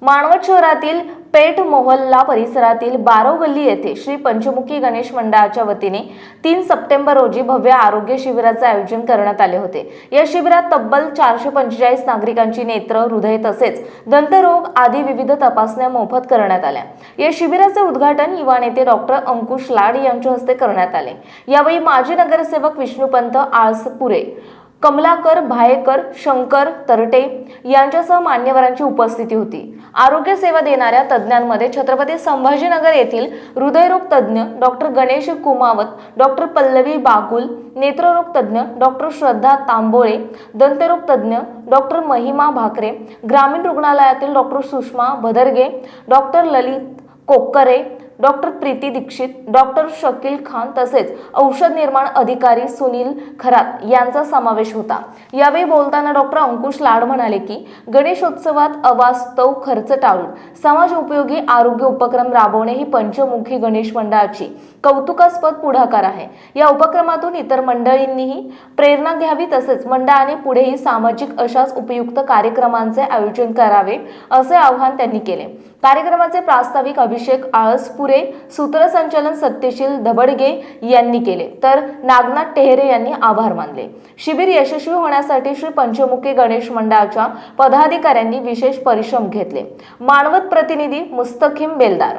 मानवत शहरातील पेठ मोहल्ला परिसरातील बारो गल्ली येथे श्री पंचमुखी गणेश मंडळाच्या वतीने 3 सप्टेंबर रोजी भव्य आरोग्य शिबिराचे आयोजन करण्यात आले होते। या शिबिरात तब्बल 445 नागरिकांची नेत्र, हृदय तसेच दंतरोग आदी विविध तपासण्या मोफत करण्यात आल्या। या शिबिराचे उद्घाटन युवा नेते डॉक्टर अंकुश लाड यांच्या हस्ते करण्यात आले। यावेळी माजी नगरसेवक विष्णुपंत आळसपुरे, कमलाकर भायेकर, शंकर तरटे यांच्यासह मान्यवरांची उपस्थिती होती। आरोग्य सेवा देणाऱ्या तज्ञांमध्ये छत्रपती संभाजीनगर येथील हृदयरोग तज्ञ डॉक्टर गणेश कुमावत, डॉक्टर पल्लवी बागुल, नेत्ररोग तज्ञ डॉक्टर श्रद्धा तांबोळे, दंतरोग तज्ञ डॉक्टर महिमा भाकरे, ग्रामीण रुग्णालयातील डॉक्टर सुषमा भदरगे, डॉक्टर ललित कोक्करे, डॉक्टर प्रीती दीक्षित, डॉक्टर शकील खान तसेच औषध निर्माण अधिकारी सुनील खरात यांचा समावेश होता। यावेळी बोलताना डॉक्टर अंकुश लाड म्हणाले की गणेशोत्सवात अवास्तव खर्च टाळून समाज उपयोगी आरोग्य उपक्रम राबवणे ही पंचमुखी गणेश मंडळाची कौतुकास्पद पुढाकार आहे। या उपक्रमातून इतर मंडळींनीही प्रेरणा घ्यावी तसेच मंडळाने पुढेही सामाजिक अशाच उपयुक्त कार्यक्रमांचे आयोजन करावे असे आवाहन त्यांनी केले। कार्यक्रमाचे प्रास्ताविक अभिषेक आळसपुरे, सूत्रसंचालन सत्यशील धबडगे यांनी केले तर नागनाथ टेहरे यांनी आभार मानले। शिबिर यशस्वी होण्यासाठी श्री पंचमुखी गणेश मंडळाच्या पदाधिकाऱ्यांनी विशेष परिश्रम घेतले। मानवत प्रतिनिधी मुस्तखीम बेलदार।